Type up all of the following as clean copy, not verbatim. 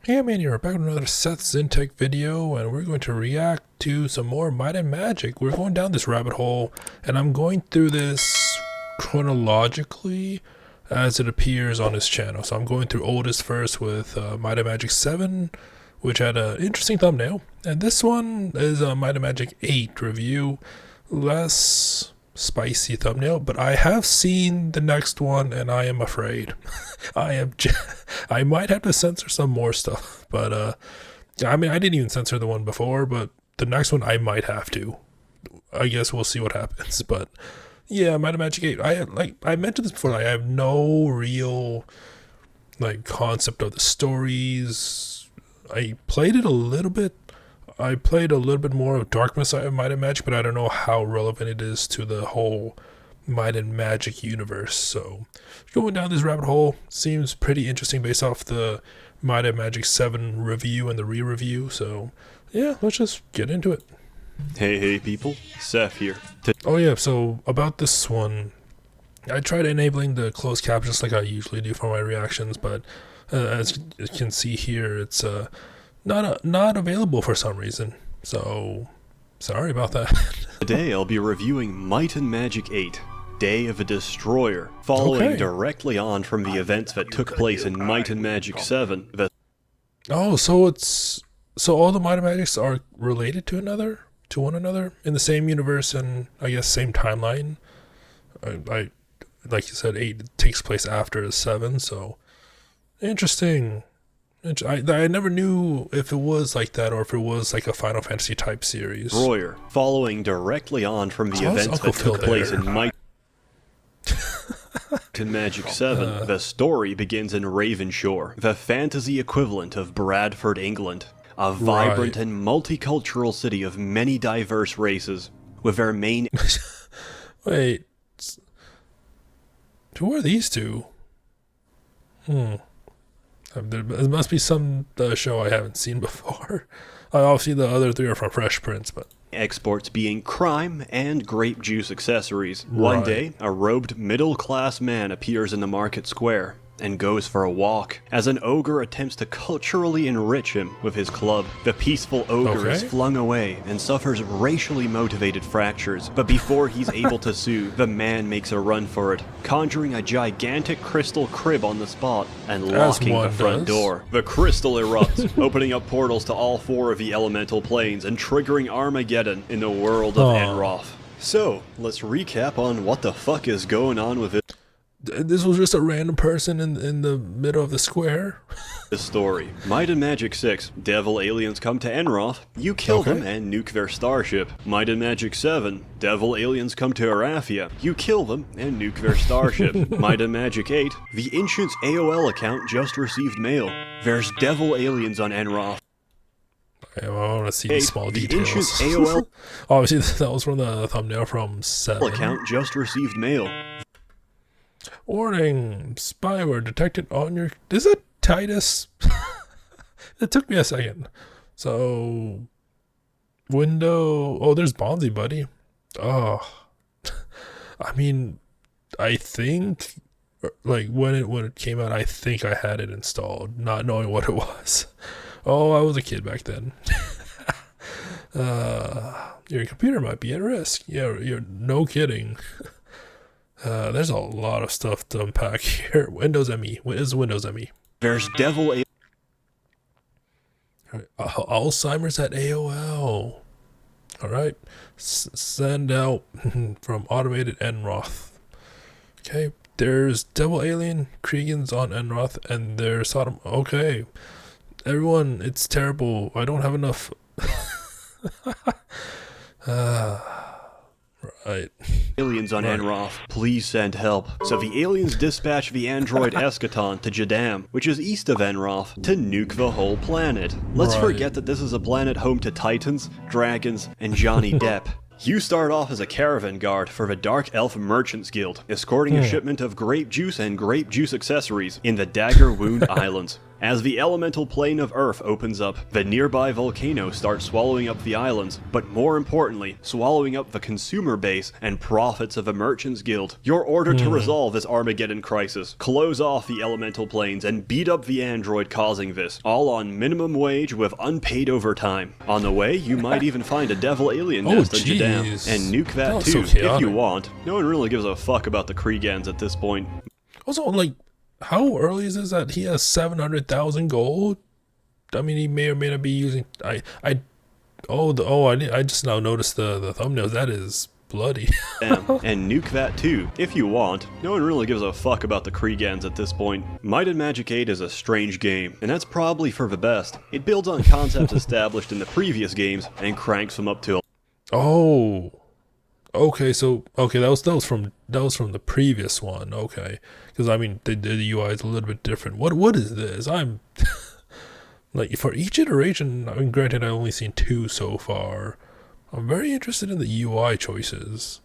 Hey man, here, back with another Seth Zintech video, and we're going to react to some more Might and Magic. We're going down this rabbit hole, and I'm going through this chronologically as it appears on his channel. So I'm going through oldest first with Might and Magic 7, which had an interesting thumbnail. And this one is a Might and Magic 8 review, less spicy thumbnail, but I have seen the next one and I am afraid. I might have to censor some more stuff, but I mean, I didn't even censor the one before, but the next one I might have to. I guess we'll see what happens. But yeah, Might and Magic 8. I mentioned this before, I have no real concept of the stories. I played it a little bit. I played a little bit more of Dark Messiah of Might and Magic, but I don't know how relevant it is to the whole Might and Magic universe. So going down this rabbit hole seems pretty interesting based off the Might and Magic 7 review and the re-review. So yeah, let's just get into it. Hey people, Seth here. Oh yeah, so about this one, I tried enabling the closed captions like I usually do for my reactions, but as you can see here, it's not available for some reason, so sorry about that. Today I'll be reviewing Might and Magic 8, Day of a Destroyer, following directly on from the events that took place in Might and Magic 7. Oh, so all the Might and Magics are related to one another in the same universe and I guess same timeline. I like you said, 8 takes place after 7, so interesting. I never knew if it was like that or if it was like a Final Fantasy type series. Destroyer, following directly on from the events that took place in Might and Magic 7, the story begins in Ravenshore, the fantasy equivalent of Bradford, England. A vibrant and multicultural city of many diverse races, with their main... Wait. Who are these two? There must be some show I haven't seen before. Obviously the other three are from Fresh Prince, but... Exports being crime and grape juice accessories. One day, a robed middle-class man appears in the market square and goes for a walk, as an ogre attempts to culturally enrich him with his club. The peaceful ogre is flung away and suffers racially motivated fractures, but before he's able to sue, the man makes a run for it, conjuring a gigantic crystal crib on the spot and locking the front door. The crystal erupts, opening up portals to all 4 of the elemental planes and triggering Armageddon in the world of Enroth. So, let's recap on what the fuck is going on with it. This was just a random person in the middle of the square? The story. Might and Magic 6. Devil aliens come to Enroth. You kill them and nuke their starship. Might and Magic 7. Devil aliens come to Arathia. You kill them and nuke their starship. Might and Magic 8. The Ancient's AOL account just received mail. There's devil aliens on Enroth. I want to see the small details. The Ancient's AOL... Obviously, that was from the thumbnail from 7. Account just received mail. Warning, spyware detected on your... Is it Titus? It took me a second. So, window... Oh, there's Bonzi, buddy. Oh. I mean, I think... when it came out, I think I had it installed, not knowing what it was. Oh, I was a kid back then. Your computer might be at risk. Yeah, you're no kidding. There's a lot of stuff to unpack here. Windows ME. What is Windows ME? There's devil Alzheimer's at AOL. Alright. Send out from automated Enroth. Okay. There's devil alien Kriegans on Enroth and there's Sodom. Okay. Everyone, it's terrible. I don't have enough. Right. Aliens on Enroth, please send help. So the aliens dispatch the android Eschaton to Jadam, which is east of Enroth, to nuke the whole planet. Let's forget that this is a planet home to titans, dragons, and Johnny Depp. You start off as a caravan guard for the Dark Elf Merchants Guild, escorting a shipment of grape juice and grape juice accessories in the Dagger Wound Islands. As the elemental plane of Earth opens up, the nearby volcano starts swallowing up the islands, but more importantly, swallowing up the consumer base and profits of the Merchants Guild. Your order to resolve this Armageddon crisis: close off the elemental planes and beat up the android causing this, all on minimum wage with unpaid overtime. On the way, you might even find a devil alien nest in Jadam, and nuke that too, if you want. No one really gives a fuck about the Kriegans at this point. Also, like, how early is this that he has 700,000 gold? I mean, he may or may not be using. I just now noticed the thumbnails. That is bloody. And nuke that too, if you want. No one really gives a fuck about the Kriegans at this point. Might and Magic 8 is a strange game, and that's probably for the best. It builds on concepts established in the previous games and cranks them up to. Oh. Okay, so that was from the previous one. Okay, because I mean the UI is a little bit different. What is this? I'm like, for each iteration. I mean, granted, I've only seen 2 so far. I'm very interested in the UI choices.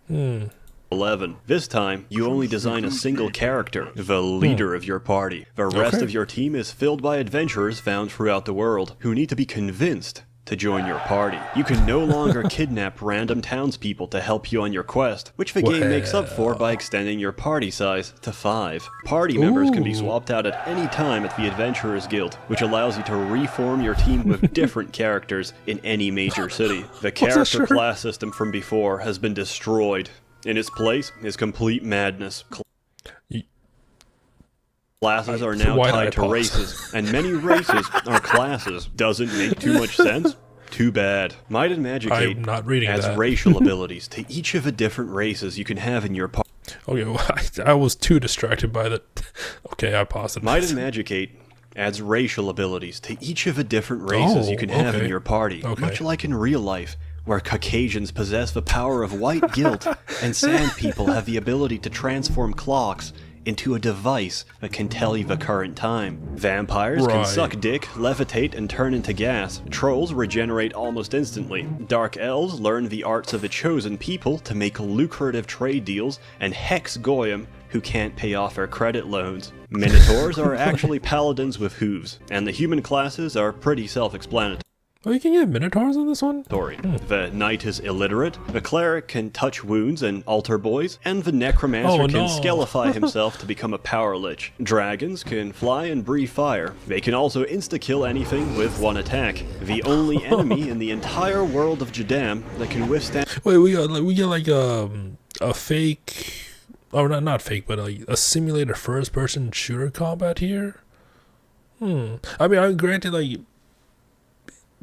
11. This time, you only design a single character, the leader of your party. The rest of your team is filled by adventurers found throughout the world who need to be convinced to join your party. You can no longer kidnap random townspeople to help you on your quest, which the game makes up for by extending your party size to 5. Party members can be swapped out at any time at the Adventurers Guild, which allows you to reform your team with different characters in any major city. The character class system from before has been destroyed. In its place is complete madness. Classes are now tied to races, and many races are classes. Doesn't make too much sense? Too bad. Might and Magic 8 adds racial abilities to each of the different races you can have in your party. Okay, well, I was too distracted by that. Okay, I paused it. Might and Magic 8 adds racial abilities to each of the different races you can have in your party, much like in real life, where Caucasians possess the power of white guilt, and sand people have the ability to transform clocks into a device that can tell you the current time. Vampires can suck dick, levitate, and turn into gas. Trolls regenerate almost instantly. Dark elves learn the arts of the chosen people to make lucrative trade deals, and Hex Goyim, who can't pay off their credit loans. Minotaurs are actually paladins with hooves, and the human classes are pretty self-explanatory. Oh, you can get Minotaurs on this one? The knight is illiterate, the cleric can touch wounds and alter boys, and the necromancer can skelify himself to become a power lich. Dragons can fly and breathe fire. They can also insta-kill anything with one attack. The only enemy in the entire world of Jadam that can withstand— Wait, we got like a fake, or not fake, but like a simulated first-person shooter combat here? I mean, I'm granted, like,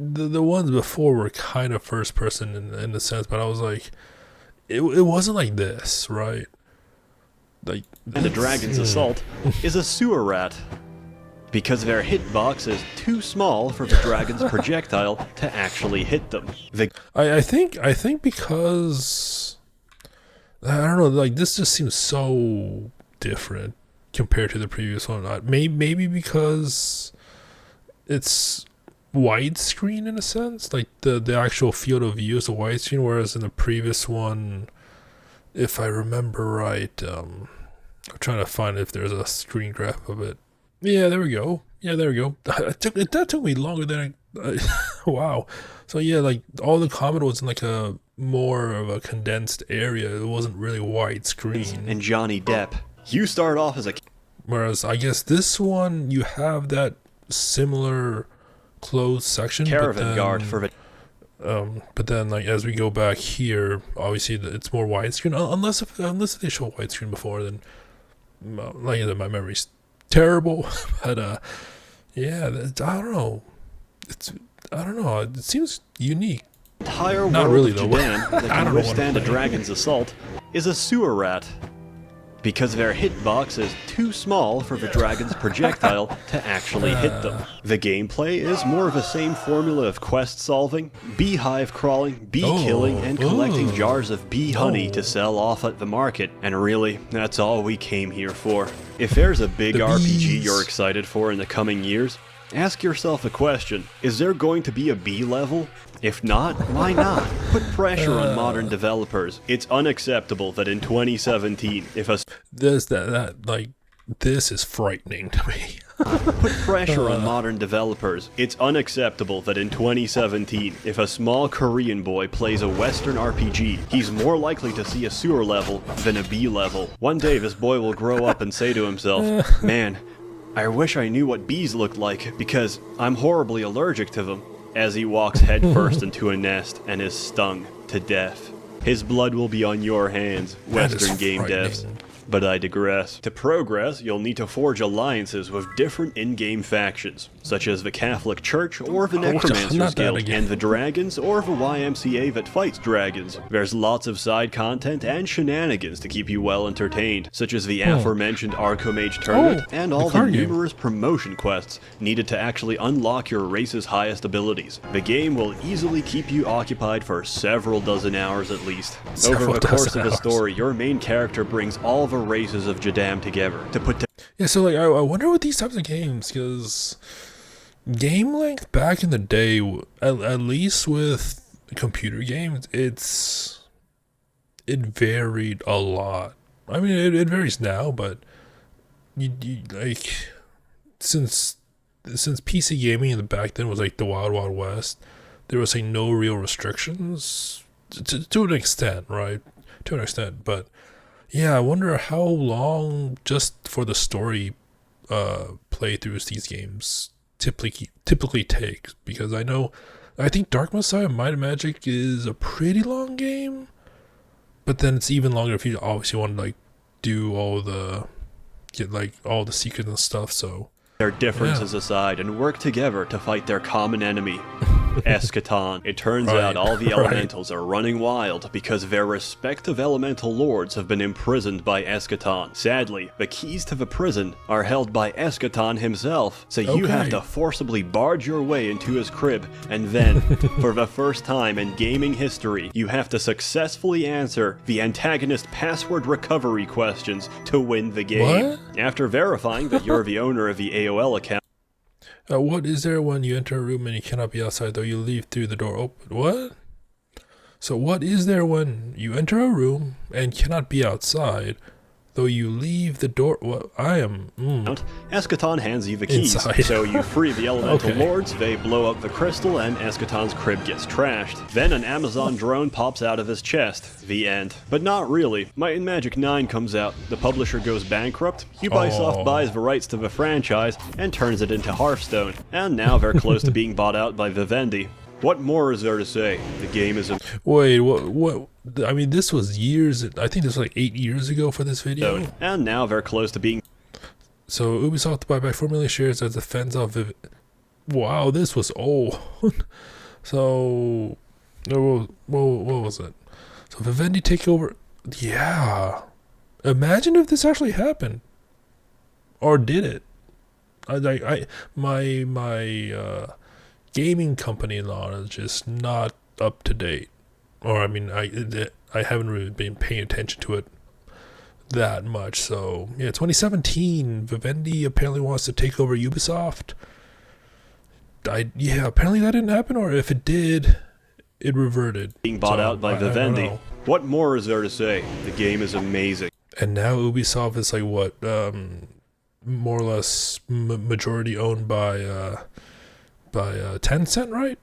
the ones before were kind of first person in the sense, but I was like, it wasn't like this, right? Like, and the dragon's assault is a sewer rat, because their hitbox is too small for the dragon's projectile to actually hit them. I think because, I don't know, like, this just seems so different compared to the previous one. Maybe because it's widescreen in a sense, like the actual field of view is a widescreen, whereas in the previous one, if I remember right, I'm trying to find if there's a screen grab of it. Yeah, there we go. That took me longer than wow. So yeah, like, all the combat was in like a more of a condensed area. It wasn't really widescreen. And Johnny Depp, you start off as a— whereas I guess this one you have that similar closed section, caravan guard for the— but then, like, as we go back here, obviously it's more widescreen. Unless they show widescreen before, then like, my memory's terrible. But yeah, I don't know. It seems unique. Entire world of Jadam that can withstand a dragon's assault is a sewer rat, because their hitbox is too small for the dragon's projectile to actually hit them. The gameplay is more of the same formula of quest solving, beehive crawling, bee killing, and collecting jars of bee honey to sell off at the market, and really, that's all we came here for. If there's a big RPG you're excited for in the coming years, ask yourself the question: is there going to be a bee level? If not, why not? Put pressure on modern developers. It's unacceptable that in 2017, if a— this is frightening to me. Put pressure on modern developers. It's unacceptable that in 2017, if a small Korean boy plays a Western RPG, he's more likely to see a sewer level than a B level. One day this boy will grow up and say to himself, man, I wish I knew what bees looked like because I'm horribly allergic to them, as he walks headfirst into a nest and is stung to death. His blood will be on your hands, Western game devs. But I digress. To progress, you'll need to forge alliances with different in-game factions, such as the Catholic Church or the Necromancers Guild, and the Dragons or the YMCA that fights dragons. There's lots of side content and shenanigans to keep you well entertained, such as the aforementioned Archomage tournament and all the numerous promotion quests needed to actually unlock your race's highest abilities. The game will easily keep you occupied for several dozen hours at least. Over the course of the story, your main character brings all the races of Jadam together to put so like I wonder what these types of games, because game length back in the day, at least with computer games, it varied a lot. I mean, it varies now, but you like since PC gaming in the back then was like the wild west, there was like no real restrictions to an extent, right? To an extent, but yeah, I wonder how long just for the story playthroughs these games typically take, because I think Dark Messiah Might and Magic is a pretty long game, but then it's even longer if you obviously want to like do all the secrets and stuff. So their differences aside and work together to fight their common enemy, Eschaton. It turns out all the elementals are running wild because their respective elemental lords have been imprisoned by Eschaton. Sadly, the keys to the prison are held by Eschaton himself, so you have to forcibly barge your way into his crib, and then, for the first time in gaming history, you have to successfully answer the antagonist password recovery questions to win the game. What? After verifying that you're the owner of the AOL account, what is there when you enter a room and you cannot be outside though you leave through the door open? What? So what is there when you enter a room and cannot be outside though you leave the door? What? Eschaton hands you the keys, inside. So you free the elemental lords, they blow up the crystal, and Eschaton's crib gets trashed. Then an Amazon drone pops out of his chest. The end. But not really. Might and Magic 9 comes out, the publisher goes bankrupt, Ubisoft buys the rights to the franchise, and turns it into Hearthstone. And now they're close to being bought out by Vivendi. What more is there to say? The game is a... Wait, what? I mean, this was years... I think this was like 8 years ago for this video. And now they're close to being... So, Ubisoft to buy back 4 million shares as a defense of... Wow, this was old. So... What was it? So, Vivendi take over... Yeah. Imagine if this actually happened. Or did it? My gaming company law is just not up to date, or I mean, I haven't really been paying attention to it that much. So yeah, 2017, Vivendi apparently wants to take over Ubisoft. Apparently that didn't happen, or if it did, it reverted. Being bought out by Vivendi. What more is there to say? The game is amazing. And now Ubisoft is like what, more or less majority owned by Tencent, right?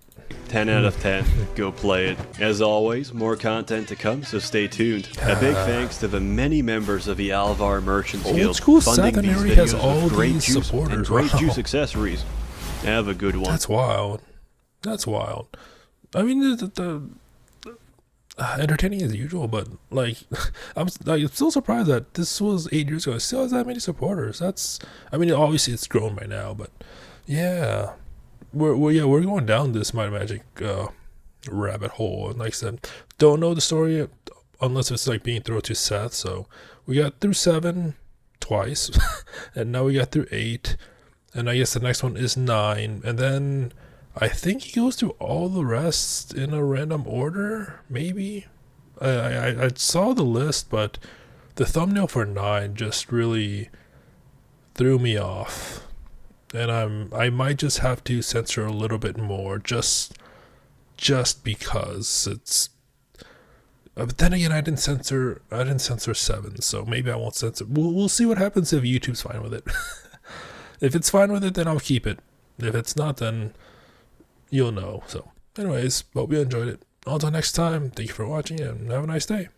10 out of 10. Go play it. As always, more content to come, so stay tuned. A big thanks to the many members of the Alvar Merchants Guild funding these videos has all with great these juice supporters. and great juice accessories. Have a good one. That's wild. I mean, the entertaining as usual, but like, I'm still surprised that this was 8 years ago. It still has that many supporters. I mean, obviously it's grown by now, but yeah. We're going down this Might and Magic rabbit hole, and like I said, don't know the story unless it's like being thrown to Seth. So we got through 7 twice, and now we got through 8, and I guess the next one is 9, and then I think he goes through all the rest in a random order. Maybe I saw the list, but the thumbnail for 9 just really threw me off. And I might just have to censor a little bit more, just because it's. But then again, I didn't censor 7, so maybe I won't censor. We'll see what happens if YouTube's fine with it. If it's fine with it, then I'll keep it. If it's not, then you'll know. So anyways, hope you enjoyed it. Until next time, thank you for watching and have a nice day.